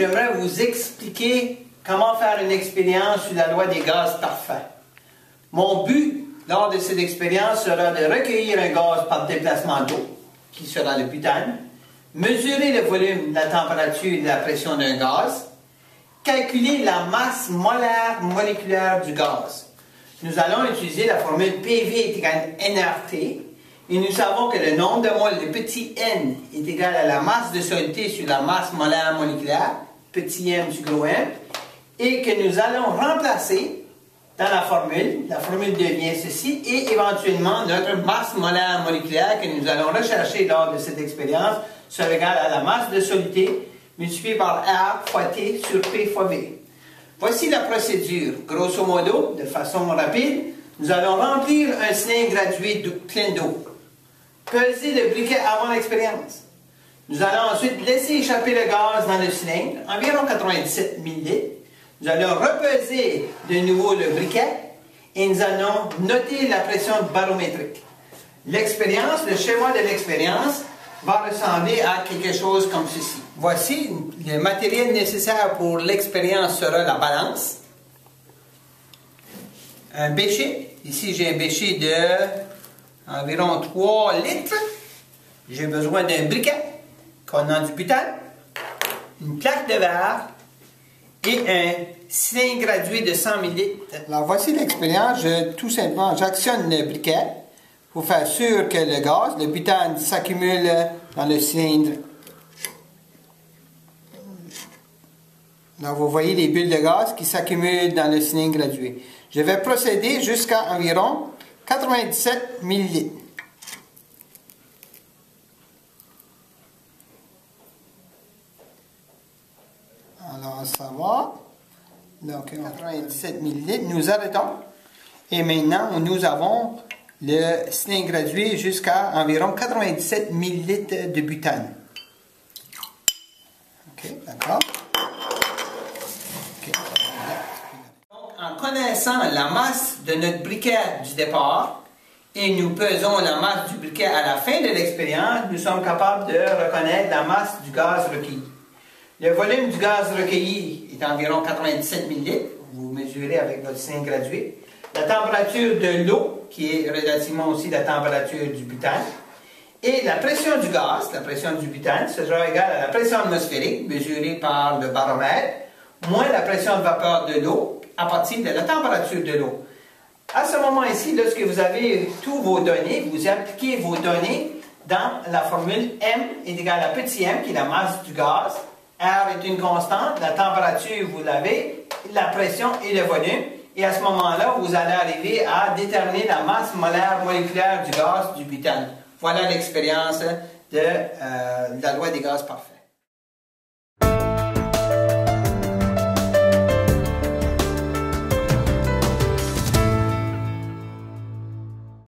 j'aimerais vous expliquer comment faire une expérience sur la loi des gaz parfaits. Mon but lors de cette expérience sera de recueillir un gaz par déplacement d'eau, qui sera le butane, mesurer le volume, la température et la pression d'un gaz, calculer la masse molaire moléculaire du gaz. Nous allons utiliser la formule PV est égal à nRT, et nous savons que le nombre de moles, le petit n, est égal à la masse de solidité sur la masse molaire moléculaire, petit m sur gros M, et que nous allons remplacer dans la formule devient ceci, et éventuellement notre masse molaire moléculaire que nous allons rechercher lors de cette expérience sera égale à la masse de solidité multipliée par R fois T sur P fois V. Voici la procédure. Grosso modo, de façon rapide, nous allons remplir un cylindre gradué plein d'eau. Peser le briquet avant l'expérience. Nous allons ensuite laisser échapper le gaz dans le cylindre, environ 97 ml. Nous allons repeser de nouveau le briquet et nous allons noter la pression barométrique. L'expérience, le schéma de l'expérience va ressembler à quelque chose comme ceci. Voici le matériel nécessaire pour l'expérience sera la balance, un bécher. Ici j'ai un bécher de environ 3 litres. J'ai besoin d'un briquet contenant du butane, une plaque de verre et un cylindre gradué de 100 ml. Alors voici l'expérience. Tout simplement, j'actionne le briquet pour faire sûr que le gaz, le butane, s'accumule dans le cylindre. Alors vous voyez les bulles de gaz qui s'accumulent dans le cylindre gradué. Je vais procéder jusqu'à environ 97 ml. Alors ça va. Donc 97 ml. Nous arrêtons. Et maintenant, nous avons le cylindre gradué jusqu'à environ 97 ml de butane. OK, d'accord. Okay. Donc, en connaissant la masse de notre briquet du départ et nous pesons la masse du briquet à la fin de l'expérience, nous sommes capables de reconnaître la masse du gaz recueilli. Le volume du gaz recueilli est environ 97 ml. Vous mesurez avec votre cylindre gradué. La température de l'eau, qui est relativement aussi la température du butane, et la pression du gaz, la pression du butane, sera égale à la pression atmosphérique, mesurée par le baromètre, moins la pression de vapeur de l'eau, à partir de la température de l'eau. À ce moment-ci, lorsque vous avez tous vos données, vous appliquez vos données dans la formule M est égale à petit m, qui est la masse du gaz, R est une constante, la température, vous l'avez, la pression et le volume. Et à ce moment-là, vous allez arriver à déterminer la masse molaire moléculaire du gaz du butane. Voilà l'expérience de la loi des gaz parfaits.